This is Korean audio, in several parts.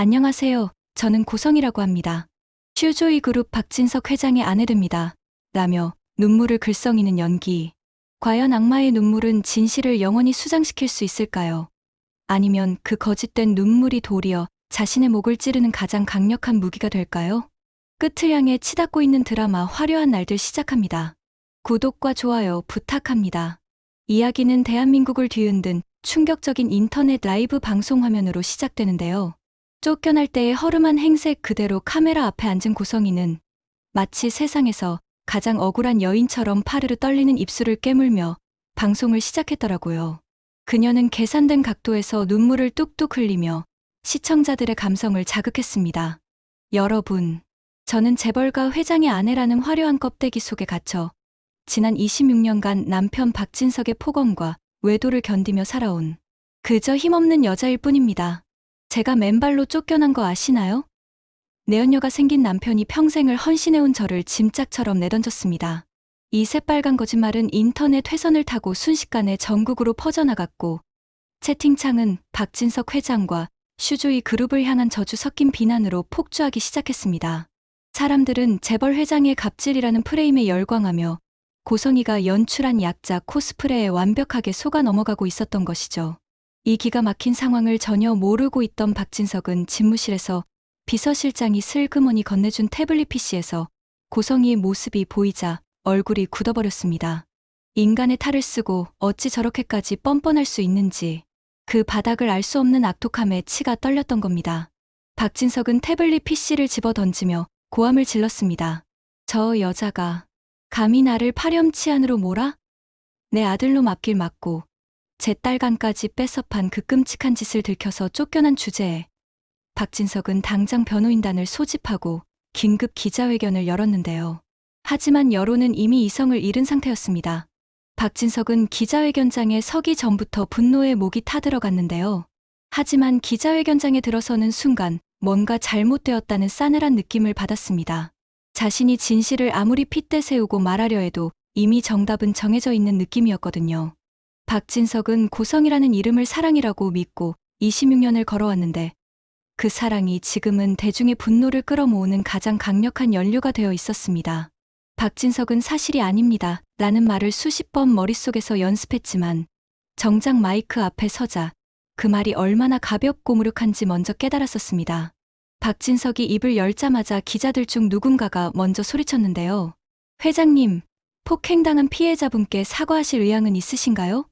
안녕하세요. 저는 고성이라고 합니다. 슈조이 그룹 박진석 회장의 아내 됩니다. 라며 눈물을 글썽이는 연기. 과연 악마의 눈물은 진실을 영원히 수장시킬 수 있을까요? 아니면 그 거짓된 눈물이 도리어 자신의 목을 찌르는 가장 강력한 무기가 될까요? 끝을 향해 치닫고 있는 드라마 화려한 날들 시작합니다. 구독과 좋아요 부탁합니다. 이야기는 대한민국을 뒤흔든 충격적인 인터넷 라이브 방송 화면으로 시작되는데요. 쫓겨날 때의 허름한 행색 그대로 카메라 앞에 앉은 고성이는 마치 세상에서 가장 억울한 여인처럼 파르르 떨리는 입술을 깨물며 방송을 시작했더라고요. 그녀는 계산된 각도에서 눈물을 뚝뚝 흘리며 시청자들의 감성을 자극했습니다. 여러분, 저는 재벌가 회장의 아내라는 화려한 껍데기 속에 갇혀 지난 26년간 남편 박진석의 폭언과 외도를 견디며 살아온 그저 힘없는 여자일 뿐입니다. 제가 맨발로 쫓겨난 거 아시나요? 내연녀가 생긴 남편이 평생을 헌신해온 저를 짐짝처럼 내던졌습니다. 이 새빨간 거짓말은 인터넷 회선을 타고 순식간에 전국으로 퍼져나갔고 채팅창은 박진석 회장과 슈조이 그룹을 향한 저주 섞인 비난으로 폭주하기 시작했습니다. 사람들은 재벌 회장의 갑질이라는 프레임에 열광하며 고성이가 연출한 약자 코스프레에 완벽하게 속아 넘어가고 있었던 것이죠. 이 기가 막힌 상황을 전혀 모르고 있던 박진석은 집무실에서 비서실장이 슬그머니 건네준 태블릿 PC에서 고성이의 모습이 보이자 얼굴이 굳어버렸습니다. 인간의 탈을 쓰고 어찌 저렇게까지 뻔뻔할 수 있는지 그 바닥을 알 수 없는 악독함에 치가 떨렸던 겁니다. 박진석은 태블릿 PC를 집어 던지며 고함을 질렀습니다. 저 여자가 감히 나를 파렴치한으로 몰아? 내 아들놈 앞길 막고 제 딸간까지 뺏어판 그 끔찍한 짓을 들켜서 쫓겨난 주제에 박진석은 당장 변호인단을 소집하고 긴급 기자회견을 열었는데요. 하지만 여론은 이미 이성을 잃은 상태였습니다. 박진석은 기자회견장에 서기 전부터 분노에 목이 타들어갔는데요. 하지만 기자회견장에 들어서는 순간 뭔가 잘못되었다는 싸늘한 느낌을 받았습니다. 자신이 진실을 아무리 핏대 세우고 말하려 해도 이미 정답은 정해져 있는 느낌이었거든요. 박진석은 고성이라는 이름을 사랑이라고 믿고 26년을 걸어왔는데 그 사랑이 지금은 대중의 분노를 끌어모으는 가장 강력한 연료가 되어 있었습니다. 박진석은 사실이 아닙니다. 라는 말을 수십 번 머릿속에서 연습했지만 정작 마이크 앞에 서자 그 말이 얼마나 가볍고 무력한지 먼저 깨달았었습니다. 박진석이 입을 열자마자 기자들 중 누군가가 먼저 소리쳤는데요. 회장님, 폭행당한 피해자분께 사과하실 의향은 있으신가요?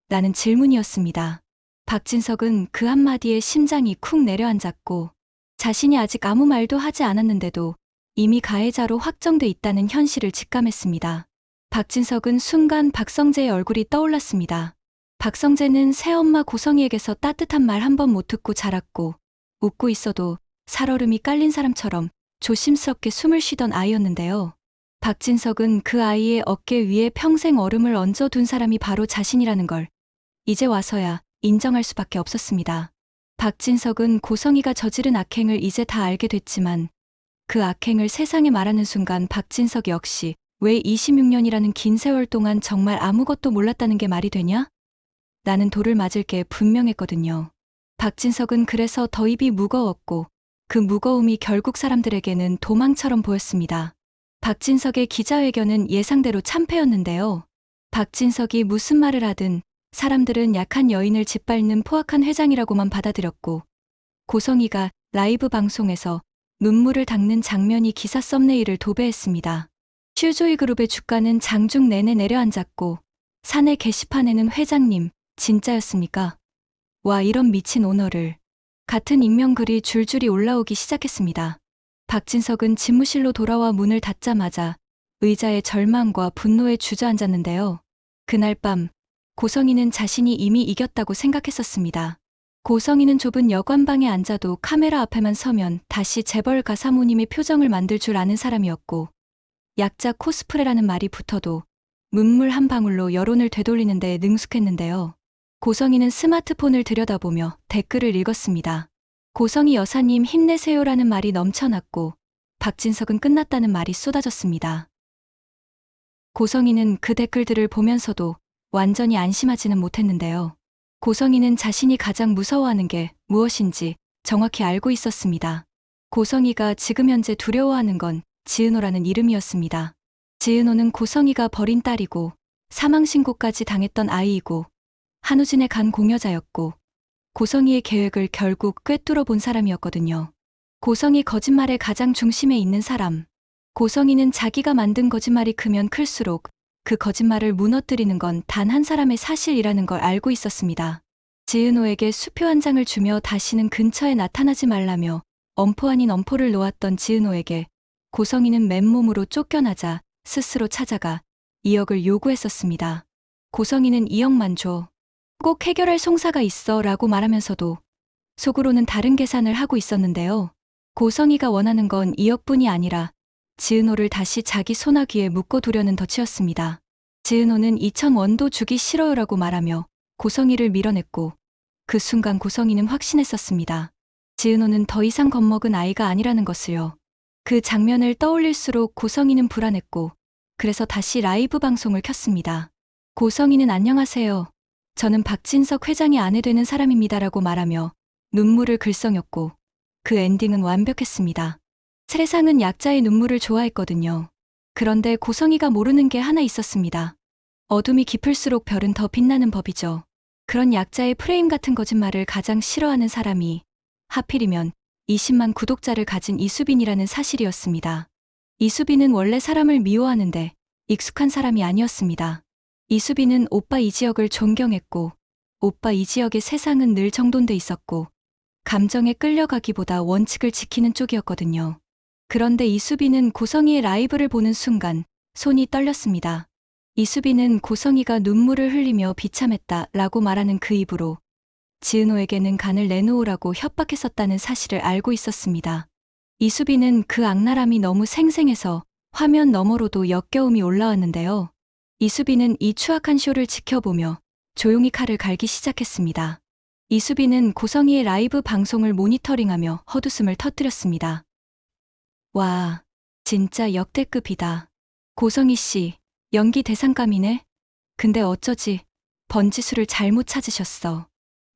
라는 질문이었습니다. 박진석은 그 한마디에 심장이 쿵 내려앉았고 자신이 아직 아무 말도 하지 않았는데도 이미 가해자로 확정돼 있다는 현실을 직감했습니다. 박진석은 순간 박성재의 얼굴이 떠올랐습니다. 박성재는 새엄마 고성이에게서 따뜻한 말 한 번 못 듣고 자랐고 웃고 있어도 살얼음이 깔린 사람처럼 조심스럽게 숨을 쉬던 아이였는데요. 박진석은 그 아이의 어깨 위에 평생 얼음을 얹어둔 사람이 바로 자신이라는 걸 이제 와서야 인정할 수밖에 없었습니다. 박진석은 고성이가 저지른 악행을 이제 다 알게 됐지만 그 악행을 세상에 말하는 순간 박진석 역시 왜 26년이라는 긴 세월 동안 정말 아무것도 몰랐다는 게 말이 되냐? 나는 돌을 맞을 게 분명했거든요. 박진석은 그래서 더 입이 무거웠고 그 무거움이 결국 사람들에게는 도망처럼 보였습니다. 박진석의 기자회견은 예상대로 참패였는데요. 박진석이 무슨 말을 하든 사람들은 약한 여인을 짓밟는 포악한 회장이라고만 받아들였고 고성이가 라이브 방송에서 눈물을 닦는 장면이 기사 썸네일을 도배했습니다. 슈조이 그룹의 주가는 장중 내내 내려앉았고 사내 게시판에는 회장님, 진짜였습니까? 와 이런 미친 오너를 같은 익명글이 줄줄이 올라오기 시작했습니다. 박진석은 집무실로 돌아와 문을 닫자마자 의자에 절망과 분노에 주저앉았는데요. 그날 밤 고성이는 자신이 이미 이겼다고 생각했었습니다. 고성이는 좁은 여관방에 앉아도 카메라 앞에만 서면 다시 재벌가 사모님의 표정을 만들 줄 아는 사람이었고 약자 코스프레라는 말이 붙어도 눈물 한 방울로 여론을 되돌리는 데 능숙했는데요. 고성이는 스마트폰을 들여다보며 댓글을 읽었습니다. 고성이 여사님 힘내세요라는 말이 넘쳐났고 박진석은 끝났다는 말이 쏟아졌습니다. 고성이는 그 댓글들을 보면서도 완전히 안심하지는 못했는데요. 고성이는 자신이 가장 무서워하는 게 무엇인지 정확히 알고 있었습니다. 고성이가 지금 현재 두려워하는 건 지은호라는 이름이었습니다. 지은호는 고성이가 버린 딸이고 사망신고까지 당했던 아이이고 한우진의 간 공여자였고 고성이의 계획을 결국 꿰뚫어 본 사람이었거든요. 고성이 거짓말의 가장 중심에 있는 사람. 고성이는 자기가 만든 거짓말이 크면 클수록 그 거짓말을 무너뜨리는 건 단 한 사람의 사실이라는 걸 알고 있었습니다. 지은호에게 수표 한 장을 주며 다시는 근처에 나타나지 말라며 엄포 아닌 엄포를 놓았던 지은호에게 고성이는 맨몸으로 쫓겨나자 스스로 찾아가 2억을 요구했었습니다. 고성이는 2억만 줘. 꼭 해결할 송사가 있어 라고 말하면서도 속으로는 다른 계산을 하고 있었는데요. 고성이가 원하는 건 2억뿐이 아니라 지은호를 다시 자기 소나귀에 묶어두려는 덫이었습니다. 지은호는 2,000원도 주기 싫어요라고 말하며 고성이를 밀어냈고 그 순간 고성이는 확신했었습니다. 지은호는 더 이상 겁먹은 아이가 아니라는 것을요. 그 장면을 떠올릴수록 고성이는 불안했고 그래서 다시 라이브 방송을 켰습니다. 고성이는 안녕하세요. 저는 박진석 회장의 아내 되는 사람입니다라고 말하며 눈물을 글썽였고 그 엔딩은 완벽했습니다. 세상은 약자의 눈물을 좋아했거든요. 그런데 고성이가 모르는 게 하나 있었습니다. 어둠이 깊을수록 별은 더 빛나는 법이죠. 그런 약자의 프레임 같은 거짓말을 가장 싫어하는 사람이 하필이면 20만 구독자를 가진 이수빈이라는 사실이었습니다. 이수빈은 원래 사람을 미워하는데 익숙한 사람이 아니었습니다. 이수빈은 오빠 이지혁을 존경했고 오빠 이지혁의 세상은 늘 정돈돼 있었고 감정에 끌려가기보다 원칙을 지키는 쪽이었거든요. 그런데 이수빈은 고성이의 라이브를 보는 순간 손이 떨렸습니다. 이수빈은 고성이가 눈물을 흘리며 비참했다 라고 말하는 그 입으로 지은호에게는 간을 내놓으라고 협박했었다는 사실을 알고 있었습니다. 이수빈은 그 악랄함이 너무 생생해서 화면 너머로도 역겨움이 올라왔는데요. 이수빈은 이 추악한 쇼를 지켜보며 조용히 칼을 갈기 시작했습니다. 이수빈은 고성이의 라이브 방송을 모니터링하며 헛웃음을 터뜨렸습니다. 와, 진짜 역대급이다. 고성이 씨, 연기 대상감이네? 근데 어쩌지, 번지수를 잘못 찾으셨어.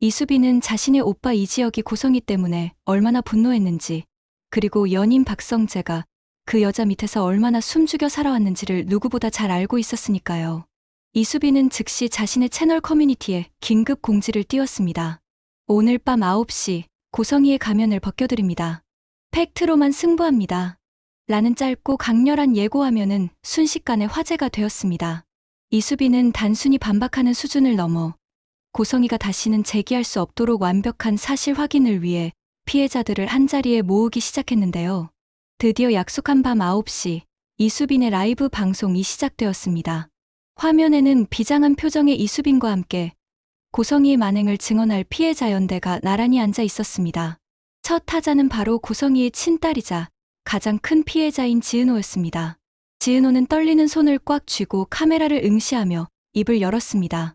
이수빈은 자신의 오빠 이지혁이 고성이 때문에 얼마나 분노했는지, 그리고 연인 박성재가 그 여자 밑에서 얼마나 숨죽여 살아왔는지를 누구보다 잘 알고 있었으니까요. 이수빈은 즉시 자신의 채널 커뮤니티에 긴급 공지를 띄웠습니다. 오늘 밤 9시 고성이의 가면을 벗겨드립니다. 팩트로만 승부합니다. 라는 짧고 강렬한 예고화면은 순식간에 화제가 되었습니다. 이수빈은 단순히 반박하는 수준을 넘어 고성이가 다시는 제기할 수 없도록 완벽한 사실 확인을 위해 피해자들을 한자리에 모으기 시작했는데요. 드디어 약속한 밤 9시 이수빈의 라이브 방송이 시작되었습니다. 화면에는 비장한 표정의 이수빈과 함께 고성이의 만행을 증언할 피해자 연대가 나란히 앉아 있었습니다. 첫 타자는 바로 고성이의 친딸이자 가장 큰 피해자인 지은호였습니다. 지은호는 떨리는 손을 꽉 쥐고 카메라를 응시하며 입을 열었습니다.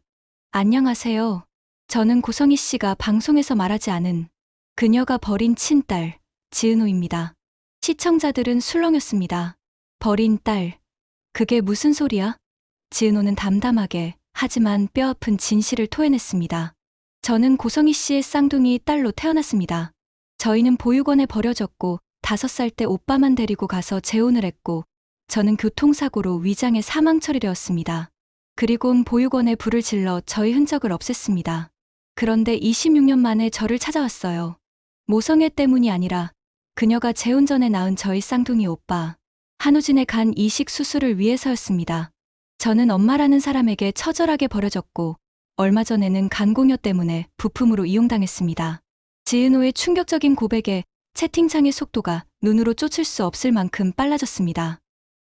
안녕하세요. 저는 고성이 씨가 방송에서 말하지 않은 그녀가 버린 친딸 지은호입니다. 시청자들은 술렁였습니다. 버린 딸. 그게 무슨 소리야? 지은호는 담담하게 하지만 뼈아픈 진실을 토해냈습니다. 저는 고성이 씨의 쌍둥이 딸로 태어났습니다. 저희는 보육원에 버려졌고 5살 때 오빠만 데리고 가서 재혼을 했고 저는 교통사고로 위장에 사망 처리되었습니다. 그리곤 보육원에 불을 질러 저희 흔적을 없앴습니다. 그런데 26년 만에 저를 찾아왔어요. 모성애 때문이 아니라 그녀가 재혼 전에 낳은 저희 쌍둥이 오빠 한우진의 간 이식 수술을 위해서였습니다. 저는 엄마라는 사람에게 처절하게 버려졌고 얼마 전에는 간공여 때문에 부품으로 이용당했습니다. 지은호의 충격적인 고백에 채팅창의 속도가 눈으로 쫓을 수 없을 만큼 빨라졌습니다.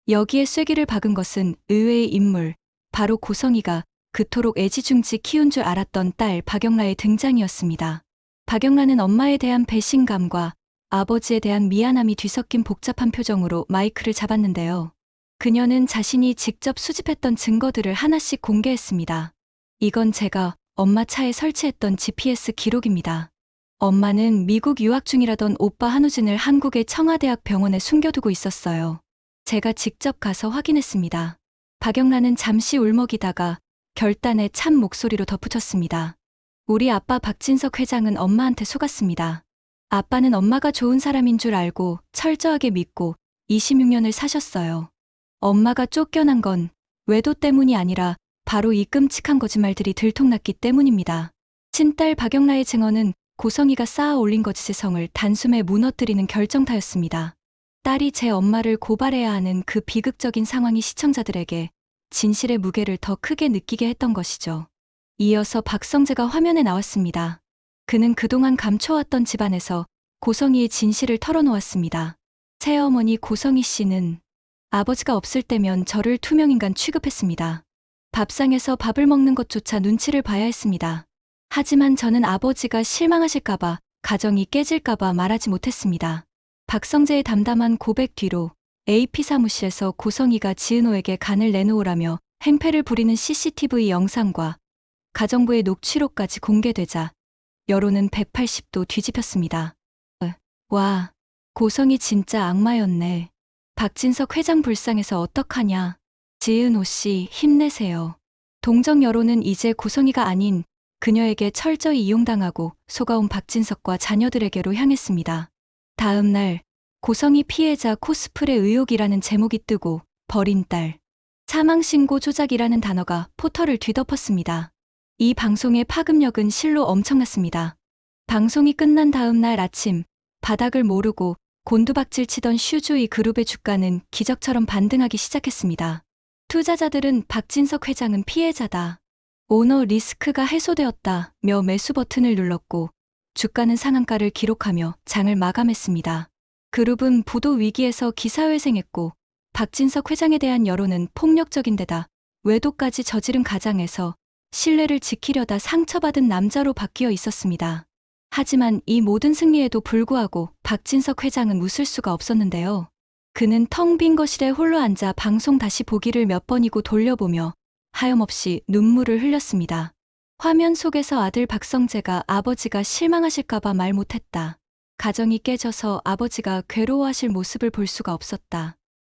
여기에 쐐기를 박은 것은 의외의 인물, 바로 고성이가 그토록 애지중지 키운 줄 알았던 딸 박영라의 등장이었습니다. 박영라는 엄마에 대한 배신감과 아버지에 대한 미안함이 뒤섞인 복잡한 표정으로 마이크를 잡았는데요. 그녀는 자신이 직접 수집했던 증거들을 하나씩 공개했습니다. 이건 제가 엄마 차에 설치했던 GPS 기록입니다. 엄마는 미국 유학 중이라던 오빠 한우진을 한국의 청와대학 병원에 숨겨두고 있었어요. 제가 직접 가서 확인했습니다. 박영란은 잠시 울먹이다가 결단에 찬 목소리로 덧붙였습니다. 우리 아빠 박진석 회장은 엄마한테 속았습니다. 아빠는 엄마가 좋은 사람인 줄 알고 철저하게 믿고 26년을 사셨어요. 엄마가 쫓겨난 건 외도 때문이 아니라 바로 이 끔찍한 거짓말들이 들통났기 때문입니다. 친딸 박영라의 증언은 고성이가 쌓아 올린 거짓의 성을 단숨에 무너뜨리는 결정타였습니다. 딸이 제 엄마를 고발해야 하는 그 비극적인 상황이 시청자들에게 진실의 무게를 더 크게 느끼게 했던 것이죠. 이어서 박성재가 화면에 나왔습니다. 그는 그동안 감춰왔던 집안에서 고성이의 진실을 털어놓았습니다. 새어머니 고성희 씨는 아버지가 없을 때면 저를 투명인간 취급했습니다. 밥상에서 밥을 먹는 것조차 눈치를 봐야 했습니다. 하지만 저는 아버지가 실망하실까봐, 가정이 깨질까봐 말하지 못했습니다. 박성재의 담담한 고백 뒤로 AP 사무실에서 고성희가 지은호에게 간을 내놓으라며 행패를 부리는 CCTV 영상과 가정부의 녹취록까지 공개되자 여론은 180도 뒤집혔습니다. 와, 고성희 진짜 악마였네. 박진석 회장 불쌍해서 어떡하냐. 지은호 씨 힘내세요. 동정 여론은 이제 고성희가 아닌 그녀에게 철저히 이용당하고 속아온 박진석과 자녀들에게로 향했습니다. 다음 날 고성희 피해자 코스프레 의혹이라는 제목이 뜨고 버린 딸, 사망신고 조작이라는 단어가 포털을 뒤덮었습니다. 이 방송의 파급력은 실로 엄청났습니다. 방송이 끝난 다음 날 아침 바닥을 모르고 곤두박질 치던 슈즈이 그룹의 주가는 기적처럼 반등하기 시작했습니다. 투자자들은 박진석 회장은 피해자다. 오너 리스크가 해소되었다며 매수 버튼을 눌렀고 주가는 상한가를 기록하며 장을 마감했습니다. 그룹은 부도 위기에서 기사회생했고 박진석 회장에 대한 여론은 폭력적인 데다 외도까지 저지른 가장에서 신뢰를 지키려다 상처받은 남자로 바뀌어 있었습니다. 하지만 이 모든 승리에도 불구하고 박진석 회장은 웃을 수가 없었는데요. 그는 텅 빈 거실에 홀로 앉아 방송 다시 보기를 몇 번이고 돌려보며 하염없이 눈물을 흘렸습니다. 화면 속에서 아들 박성재가 아버지가 실망하실까봐 말 못했다. 가정이 깨져서 아버지가 괴로워하실 모습을 볼 수가 없었다.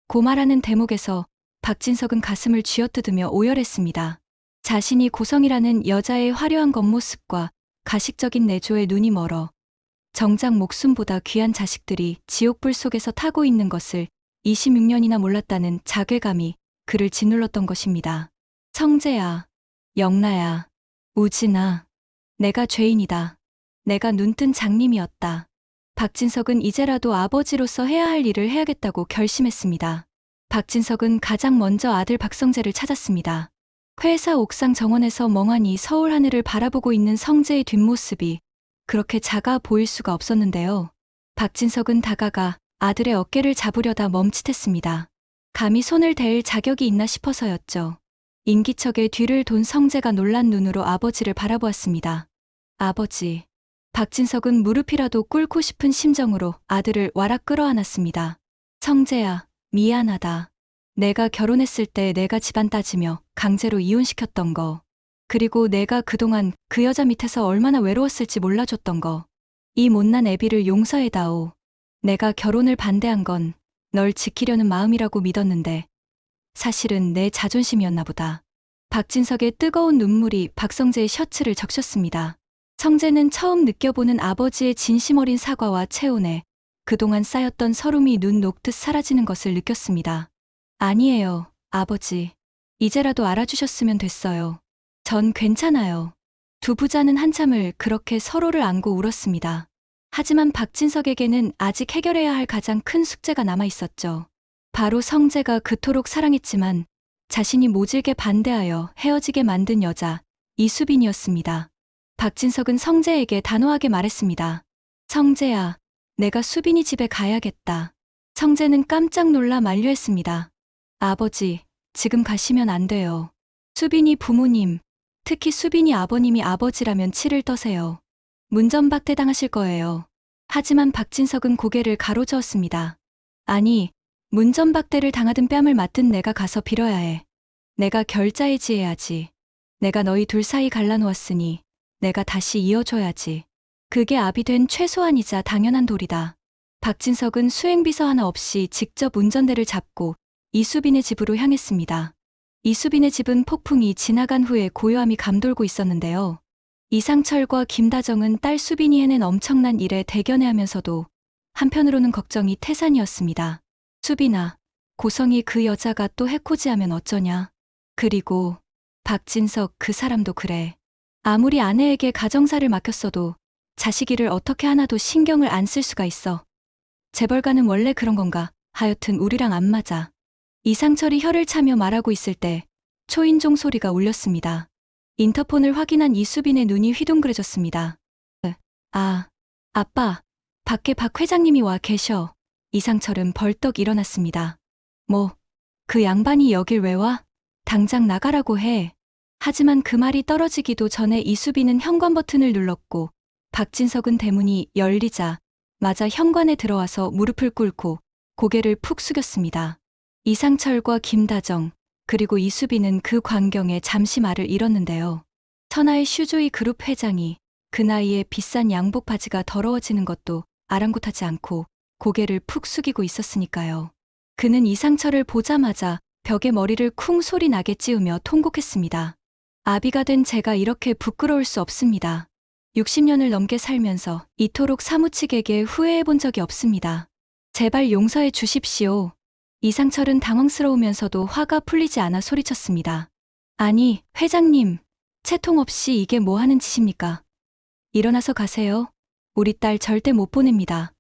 고말하는 대목에서 박진석은 가슴을 쥐어뜯으며 오열했습니다. 자신이 고성이라는 여자의 화려한 겉모습과 가식적인 내조에 눈이 멀어 정작 목숨보다 귀한 자식들이 지옥불 속에서 타고 있는 것을 26년이나 몰랐다는 자괴감이 그를 짓눌렀던 것입니다. 성재야, 영라야, 우진아, 내가 죄인이다. 내가 눈뜬 장님이었다. 박진석은 이제라도 아버지로서 해야 할 일을 해야겠다고 결심했습니다. 박진석은 가장 먼저 아들 박성재를 찾았습니다. 회사 옥상 정원에서 멍하니 서울 하늘을 바라보고 있는 성재의 뒷모습이 그렇게 작아 보일 수가 없었는데요. 박진석은 다가가 아들의 어깨를 잡으려다 멈칫했습니다. 감히 손을 댈 자격이 있나 싶어서였죠. 인기척에 뒤를 돈 성재가 놀란 눈으로 아버지를 바라보았습니다. 아버지. 박진석은 무릎이라도 꿇고 싶은 심정으로 아들을 와락 끌어안았습니다. 성재야, 미안하다. 내가 결혼했을 때 내가 집안 따지며 강제로 이혼시켰던 거. 그리고 내가 그동안 그 여자 밑에서 얼마나 외로웠을지 몰라줬던 거. 이 못난 애비를 용서해다오. 내가 결혼을 반대한 건 널 지키려는 마음이라고 믿었는데 사실은 내 자존심이었나 보다. 박진석의 뜨거운 눈물이 박성재의 셔츠를 적셨습니다. 성재는 처음 느껴보는 아버지의 진심 어린 사과와 체온에 그동안 쌓였던 서름이 눈 녹듯 사라지는 것을 느꼈습니다. 아니에요, 아버지. 이제라도 알아주셨으면 됐어요. 전 괜찮아요. 두 부자는 한참을 그렇게 서로를 안고 울었습니다. 하지만 박진석에게는 아직 해결해야 할 가장 큰 숙제가 남아 있었죠. 바로 성재가 그토록 사랑했지만 자신이 모질게 반대하여 헤어지게 만든 여자, 이수빈이었습니다. 박진석은 성재에게 단호하게 말했습니다. 성재야, 내가 수빈이 집에 가야겠다. 성재는 깜짝 놀라 만류했습니다. 아버지, 지금 가시면 안 돼요. 수빈이 부모님, 특히 수빈이 아버님이 아버지라면 치를 떠세요. 문전박대당하실 거예요. 하지만 박진석은 고개를 가로저었습니다. 아니, 문전박대를 당하든 뺨을 맞든 내가 가서 빌어야 해. 내가 결자해지해야지. 내가 너희 둘 사이 갈라놓았으니 내가 다시 이어줘야지. 그게 압이 된 최소한이자 당연한 도리다. 박진석은 수행비서 하나 없이 직접 운전대를 잡고 이수빈의 집으로 향했습니다. 이수빈의 집은 폭풍이 지나간 후에 고요함이 감돌고 있었는데요. 이상철과 김다정은 딸 수빈이 해낸 엄청난 일에 대견해하면서도 한편으로는 걱정이 태산이었습니다. 수빈아, 고성이 그 여자가 또 해코지하면 어쩌냐. 그리고 박진석 그 사람도 그래. 아무리 아내에게 가정사를 맡겼어도 자식 일을 어떻게 하나도 신경을 안 쓸 수가 있어. 재벌가는 원래 그런 건가. 하여튼 우리랑 안 맞아. 이상철이 혀를 차며 말하고 있을 때 초인종 소리가 울렸습니다. 인터폰을 확인한 이수빈의 눈이 휘둥그레졌습니다. 아, 아빠, 밖에 박 회장님이 와 계셔. 이상철은 벌떡 일어났습니다. 뭐, 그 양반이 여길 왜 와? 당장 나가라고 해. 하지만 그 말이 떨어지기도 전에 이수빈은 현관 버튼을 눌렀고 박진석은 대문이 열리자 마자 현관에 들어와서 무릎을 꿇고 고개를 푹 숙였습니다. 이상철과 김다정, 그리고 이수빈은 그 광경에 잠시 말을 잃었는데요. 천하의 슈조이 그룹 회장이 그 나이에 비싼 양복 바지가 더러워지는 것도 아랑곳하지 않고 고개를 푹 숙이고 있었으니까요. 그는 이상철을 보자마자 벽에 머리를 쿵 소리 나게 찌우며 통곡했습니다. 아비가 된 제가 이렇게 부끄러울 수 없습니다. 60년을 넘게 살면서 이토록 사무치게게 후회해 본 적이 없습니다. 제발 용서해 주십시오. 이상철은 당황스러우면서도 화가 풀리지 않아 소리쳤습니다. 아니, 회장님, 채통 없이 이게 뭐 하는 짓입니까? 일어나서 가세요. 우리 딸 절대 못 보냅니다.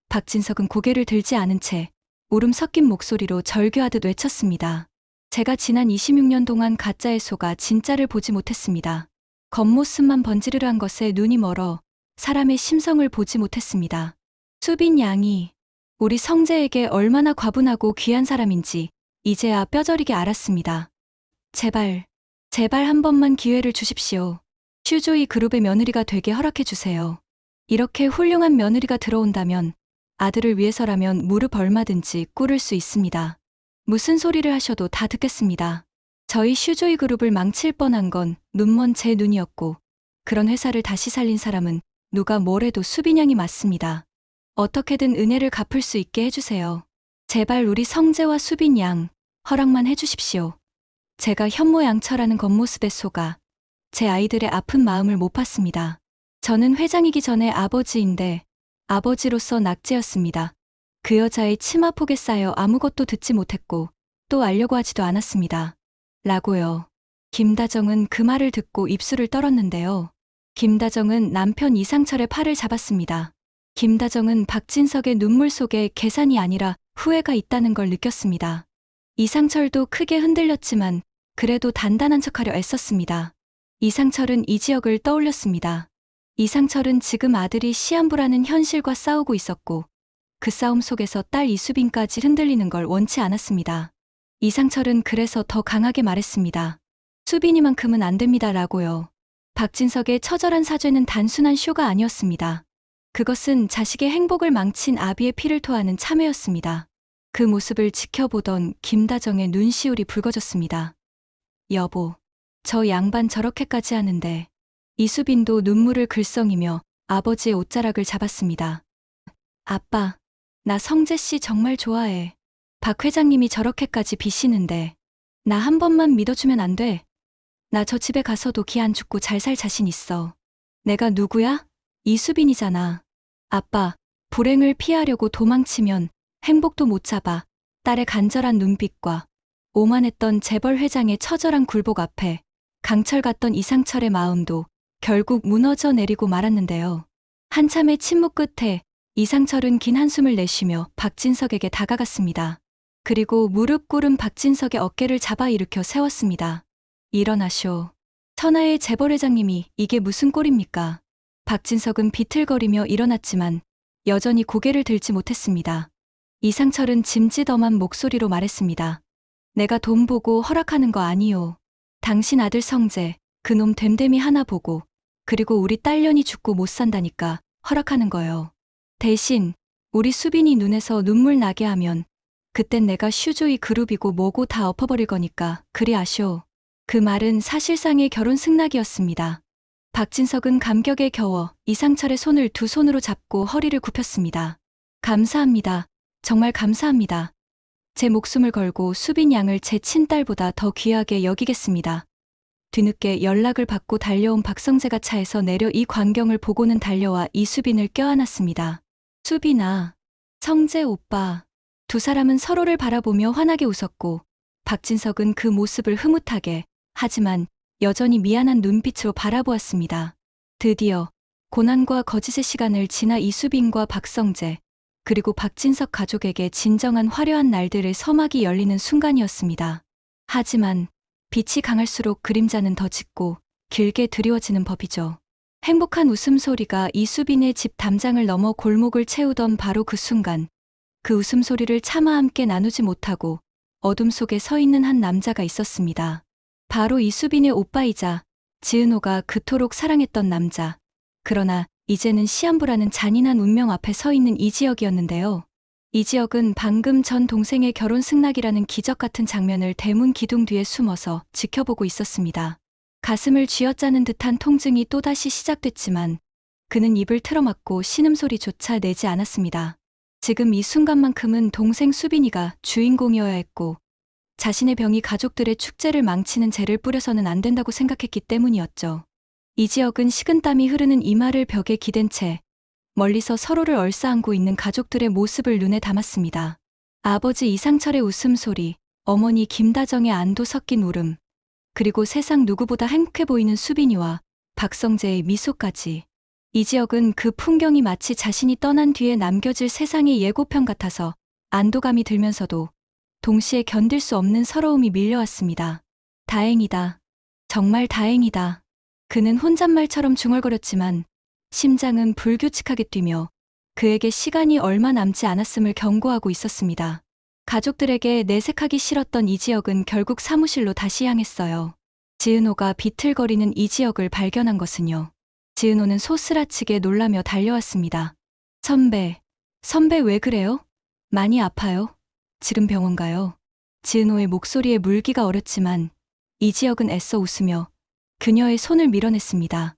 박진석은 고개를 들지 않은 채 울음 섞인 목소리로 절규하듯 외쳤습니다. 제가 지난 26년 동안 가짜의 소가 진짜를 보지 못했습니다. 겉모습만 번지르르한 것에 눈이 멀어 사람의 심성을 보지 못했습니다. 수빈 양이 우리 성재에게 얼마나 과분하고 귀한 사람인지 이제야 뼈저리게 알았습니다. 제발 한 번만 기회를 주십시오. 슈조이 그룹의 며느리가 되게 허락해 주세요. 이렇게 훌륭한 며느리가 들어온다면 아들을 위해서라면 무릎 얼마든지 꿇을 수 있습니다. 무슨 소리를 하셔도 다 듣겠습니다. 저희 슈조이 그룹을 망칠 뻔한 건 눈먼 제 눈이었고 그런 회사를 다시 살린 사람은 누가 뭐래도 수빈 양이 맞습니다. 어떻게든 은혜를 갚을 수 있게 해주세요. 제발 우리 성재와 수빈 양 허락만 해주십시오. 제가 현모양처라는 겉모습에 속아 제 아이들의 아픈 마음을 못 봤습니다. 저는 회장이기 전에 아버지인데 아버지로서 낙제였습니다. 그 여자의 치마폭에 쌓여 아무것도 듣지 못했고 또 알려고 하지도 않았습니다. 라고요. 김다정은 그 말을 듣고 입술을 떨었는데요. 김다정은 남편 이상철의 팔을 잡았습니다. 김다정은 박진석의 눈물 속에 계산이 아니라 후회가 있다는 걸 느꼈습니다. 이상철도 크게 흔들렸지만 그래도 단단한 척하려 애썼습니다. 이상철은 이 지역을 떠올렸습니다. 이상철은 지금 아들이 시한부라는 현실과 싸우고 있었고 그 싸움 속에서 딸 이수빈까지 흔들리는 걸 원치 않았습니다. 이상철은 그래서 더 강하게 말했습니다. 수빈이만큼은 안 됩니다 라고요. 박진석의 처절한 사죄는 단순한 쇼가 아니었습니다. 그것은 자식의 행복을 망친 아비의 피를 토하는 참회였습니다. 그 모습을 지켜보던 김다정의 눈시울이 붉어졌습니다. 여보, 저 양반 저렇게까지 하는데. 이수빈도 눈물을 글썽이며 아버지의 옷자락을 잡았습니다. 아빠, 나 성재씨 정말 좋아해. 박 회장님이 저렇게까지 비시는데 나 한 번만 믿어주면 안 돼? 나 저 집에 가서도 기 안 죽고 잘 살 자신 있어. 내가 누구야? 이수빈이잖아. 아빠, 불행을 피하려고 도망치면 행복도 못 잡아. 딸의 간절한 눈빛과 오만했던 재벌 회장의 처절한 굴복 앞에 강철 같던 이상철의 마음도 결국 무너져 내리고 말았는데요. 한참의 침묵 끝에 이상철은 긴 한숨을 내쉬며 박진석에게 다가갔습니다. 그리고 무릎 꿇은 박진석의 어깨를 잡아 일으켜 세웠습니다. 일어나쇼. 천하의 재벌 회장님이 이게 무슨 꼴입니까? 박진석은 비틀거리며 일어났지만 여전히 고개를 들지 못했습니다. 이상철은 짐짓엄한 목소리로 말했습니다. 내가 돈 보고 허락하는 거 아니요. 당신 아들 성재, 그놈 됨됨이 하나 보고 그리고 우리 딸년이 죽고 못 산다니까 허락하는 거요. 대신 우리 수빈이 눈에서 눈물 나게 하면 그땐 내가 슈조이 그룹이고 뭐고 다 엎어버릴 거니까 그리 아쇼. 그 말은 사실상의 결혼 승낙이었습니다. 박진석은 감격에 겨워 이상철의 손을 두 손으로 잡고 허리를 굽혔습니다. 감사합니다. 정말 감사합니다. 제 목숨을 걸고 수빈 양을 제 친딸보다 더 귀하게 여기겠습니다. 뒤늦게 연락을 받고 달려온 박성재가 차에서 내려 이 광경을 보고는 달려와 이수빈을 껴안았습니다. 수빈아, 성재 오빠. 두 사람은 서로를 바라보며 환하게 웃었고 박진석은 그 모습을 흐뭇하게 하지만 여전히 미안한 눈빛으로 바라보았습니다. 드디어 고난과 거짓의 시간을 지나 이수빈과 박성재 그리고 박진석 가족에게 진정한 화려한 날들의 서막이 열리는 순간이었습니다. 하지만 빛이 강할수록 그림자는 더 짙고 길게 드리워지는 법이죠. 행복한 웃음소리가 이수빈의 집 담장을 넘어 골목을 채우던 바로 그 순간 그 웃음소리를 차마 함께 나누지 못하고 어둠 속에 서 있는 한 남자가 있었습니다. 바로 이수빈의 오빠이자 지은호가 그토록 사랑했던 남자. 그러나 이제는 시한부라는 잔인한 운명 앞에 서 있는 이지혁이었는데요. 이지혁은 방금 전 동생의 결혼 승낙이라는 기적 같은 장면을 대문 기둥 뒤에 숨어서 지켜보고 있었습니다. 가슴을 쥐어짜는 듯한 통증이 또다시 시작됐지만 그는 입을 틀어막고 신음소리조차 내지 않았습니다. 지금 이 순간만큼은 동생 수빈이가 주인공이어야 했고 자신의 병이 가족들의 축제를 망치는 재를 뿌려서는 안 된다고 생각했기 때문이었죠. 이지혁은 식은땀이 흐르는 이마를 벽에 기댄 채 멀리서 서로를 얼싸안고 있는 가족들의 모습을 눈에 담았습니다. 아버지 이상철의 웃음소리, 어머니 김다정의 안도 섞인 울음, 그리고 세상 누구보다 행복해 보이는 수빈이와 박성재의 미소까지. 이지혁은 그 풍경이 마치 자신이 떠난 뒤에 남겨질 세상의 예고편 같아서 안도감이 들면서도 동시에 견딜 수 없는 서러움이 밀려왔습니다. 다행이다. 정말 다행이다. 그는 혼잣말처럼 중얼거렸지만 심장은 불규칙하게 뛰며 그에게 시간이 얼마 남지 않았음을 경고하고 있었습니다. 가족들에게 내색하기 싫었던 이지혁은 결국 사무실로 다시 향했어요. 지은호가 비틀거리는 이지혁을 발견한 것은요. 지은호는 소스라치게 놀라며 달려왔습니다. 선배 왜 그래요? 많이 아파요? 지금 병원 가요? 지은호의 목소리에 물기가 어렸지만 이지혁은 애써 웃으며 그녀의 손을 밀어냈습니다.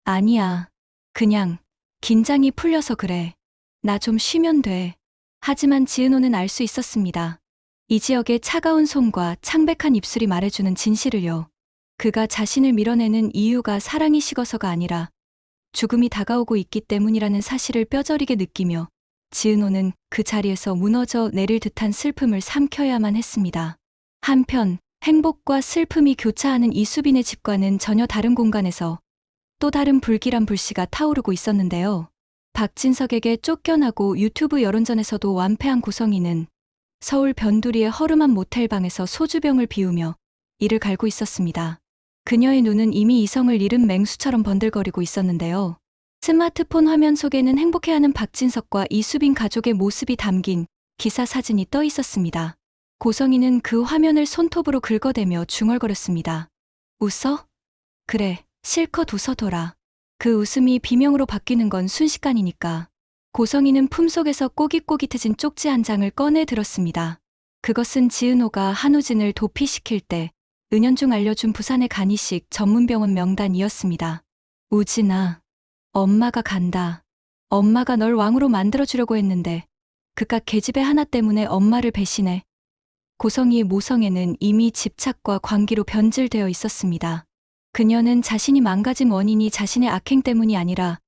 아니야. 그냥 긴장이 풀려서 그래. 나 좀 쉬면 돼. 하지만 지은호는 알 수 있었습니다. 이지혁의 차가운 손과 창백한 입술이 말해주는 진실을요. 그가 자신을 밀어내는 이유가 사랑이 식어서가 아니라 죽음이 다가오고 있기 때문이라는 사실을 뼈저리게 느끼며 지은호는 그 자리에서 무너져 내릴 듯한 슬픔을 삼켜야만 했습니다. 한편 행복과 슬픔이 교차하는 이수빈의 집과는 전혀 다른 공간에서 또 다른 불길한 불씨가 타오르고 있었는데요. 박진석에게 쫓겨나고 유튜브 여론전에서도 완패한 고성희는 서울 변두리의 허름한 모텔방에서 소주병을 비우며 이를 갈고 있었습니다. 그녀의 눈은 이미 이성을 잃은 맹수처럼 번들거리고 있었는데요. 스마트폰 화면 속에는 행복해하는 박진석과 이수빈 가족의 모습이 담긴 기사 사진이 떠 있었습니다. 고성희는 그 화면을 손톱으로 긁어대며 중얼거렸습니다. 웃어? 그래, 실컷 웃어둬라. 그 웃음이 비명으로 바뀌는 건 순식간이니까. 고성희는 품속에서 꼬깃꼬깃해진 쪽지 한 장을 꺼내 들었습니다. 그것은 지은호가 한우진을 도피시킬 때 은연중 알려준 부산의 간이식 전문병원 명단이었습니다. 우진아, 엄마가 간다. 엄마가 널 왕으로 만들어주려고 했는데 그깟 계집애 하나 때문에 엄마를 배신해. 고성희의 모성에는 이미 집착과 광기로 변질되어 있었습니다. 그녀는 자신이 망가진 원인이 자신의 악행 때문이 아니라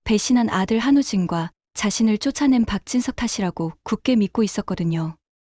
배신한 아들 한우진과 자신을 쫓아낸 박진석 탓이라고 굳게 믿고 있었거든요.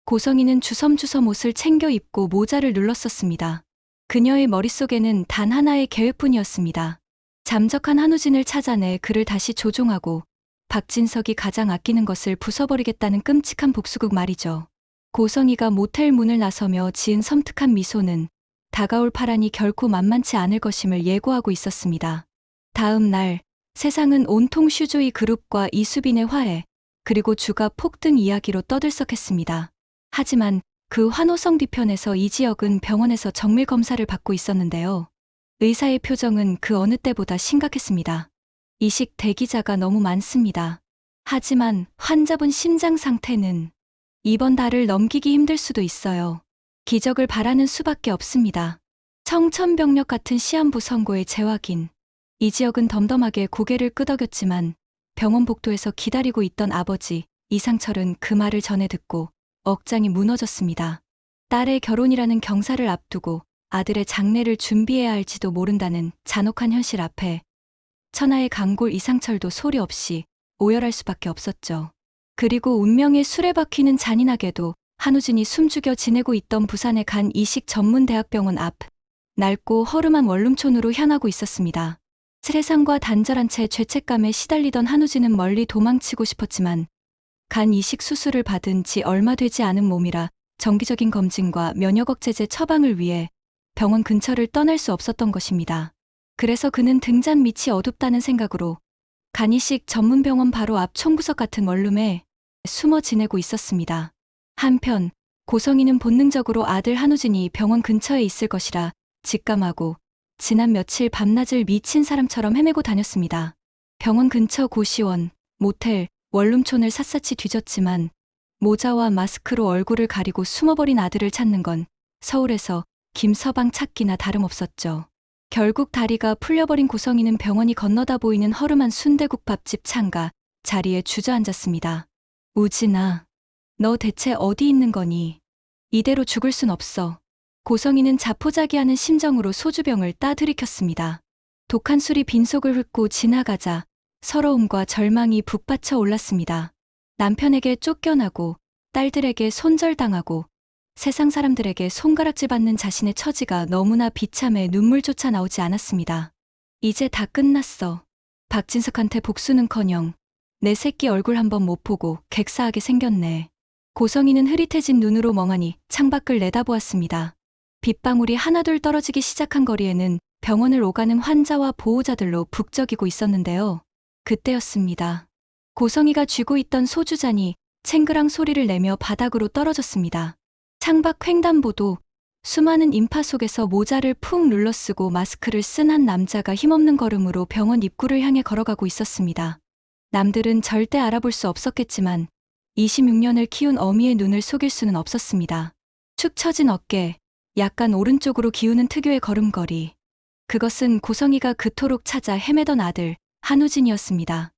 고성희는 주섬주섬 옷을 챙겨 입고 모자를 눌렀었습니다. 그녀의 머릿속에는 단 하나의 계획뿐이었습니다. 잠적한 한우진을 찾아내 그를 다시 조종하고 박진석이 가장 아끼는 것을 부숴버리겠다는 끔찍한 복수극 말이죠. 고성희가 모텔 문을 나서며 지은 섬뜩한 미소는 다가올 파란이 결코 만만치 않을 것임을 예고하고 있었습니다. 다음 날 세상은 온통 슈조이 그룹과 이수빈의 화해 그리고 주가 폭등 이야기로 떠들썩했습니다. 하지만 그 환호성 뒤편에서 이지혁은 병원에서 정밀 검사를 받고 있었는데요. 의사의 표정은 그 어느 때보다 심각했습니다. 이식 대기자가 너무 많습니다. 하지만 환자분 심장 상태는 이번 달을 넘기기 힘들 수도 있어요. 기적을 바라는 수밖에 없습니다. 청천벽력 같은 시한부 선고의 재확인. 이지혁은 덤덤하게 고개를 끄덕였지만 병원 복도에서 기다리고 있던 아버지 이상철은 그 말을 전해 듣고 억장이 무너졌습니다. 딸의 결혼이라는 경사를 앞두고 아들의 장례를 준비해야 할지도 모른다는 잔혹한 현실 앞에 천하의 강골 이상철도 소리 없이 오열할 수밖에 없었죠. 그리고 운명의 수레바퀴는 잔인하게도 한우진이 숨죽여 지내고 있던 부산의 간 이식 전문 대학병원 앞 낡고 허름한 원룸촌으로 향하고 있었습니다. 세상과 단절한 채 죄책감에 시달리던 한우진은 멀리 도망치고 싶었지만 간 이식 수술을 받은 지 얼마 되지 않은 몸이라 정기적인 검진과 면역 억제제 처방을 위해 병원 근처를 떠날 수 없었던 것입니다. 그래서 그는 등잔 밑이 어둡다는 생각으로 간 이식 전문 병원 바로 앞 총구석 같은 원룸에 숨어 지내고 있었습니다. 한편 고성이는 본능적으로 아들 한우진이 병원 근처에 있을 것이라 직감하고 지난 며칠 밤낮을 미친 사람처럼 헤매고 다녔습니다. 병원 근처 고시원, 모텔, 원룸촌을 샅샅이 뒤졌지만 모자와 마스크로 얼굴을 가리고 숨어버린 아들을 찾는 건 서울에서 김서방 찾기나 다름없었죠. 결국 다리가 풀려버린 고성이는 병원이 건너다 보이는 허름한 순대국밥집 창가 자리에 주저앉았습니다. 우진아, 너 대체 어디 있는 거니? 이대로 죽을 순 없어. 고성이는 자포자기하는 심정으로 소주병을 따들이켰습니다. 독한 술이 빈속을 훑고 지나가자 서러움과 절망이 북받쳐 올랐습니다. 남편에게 쫓겨나고 딸들에게 손절당하고 세상 사람들에게 손가락질 받는 자신의 처지가 너무나 비참해 눈물조차 나오지 않았습니다. 이제 다 끝났어. 박진석한테 복수는커녕 내 새끼 얼굴 한번 못 보고 객사하게 생겼네. 고성이는 흐릿해진 눈으로 멍하니 창밖을 내다보았습니다. 빗방울이 하나둘 떨어지기 시작한 거리에는 병원을 오가는 환자와 보호자들로 북적이고 있었는데요. 그때였습니다. 고성이가 쥐고 있던 소주잔이 챙그랑 소리를 내며 바닥으로 떨어졌습니다. 창밖 횡단보도 수많은 인파 속에서 모자를 푹 눌러쓰고 마스크를 쓴 한 남자가 힘없는 걸음으로 병원 입구를 향해 걸어가고 있었습니다. 남들은 절대 알아볼 수 없었겠지만 26년을 키운 어미의 눈을 속일 수는 없었습니다. 축 처진 어깨, 약간 오른쪽으로 기우는 특유의 걸음걸이. 그것은 고성이가 그토록 찾아 헤매던 아들 한우진이었습니다.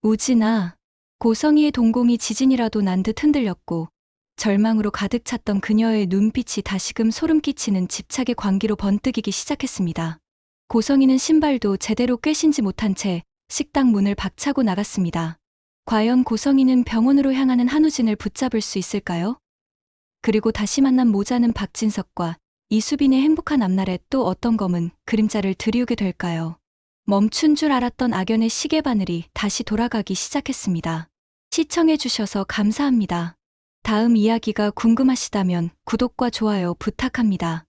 우진아. 고성이의 동공이 지진이라도 난 듯 흔들렸고 절망으로 가득 찼던 그녀의 눈빛이 다시금 소름 끼치는 집착의 광기로 번뜩이기 시작했습니다. 고성이는 신발도 제대로 꿰신지 못한 채 식당 문을 박차고 나갔습니다. 과연 고성이는 병원으로 향하는 한우진을 붙잡을 수 있을까요? 그리고 다시 만난 모자는 박진석과 이수빈의 행복한 앞날에 또 어떤 검은 그림자를 드리우게 될까요? 멈춘 줄 알았던 악연의 시계바늘이 다시 돌아가기 시작했습니다. 시청해주셔서 감사합니다. 다음 이야기가 궁금하시다면 구독과 좋아요 부탁합니다.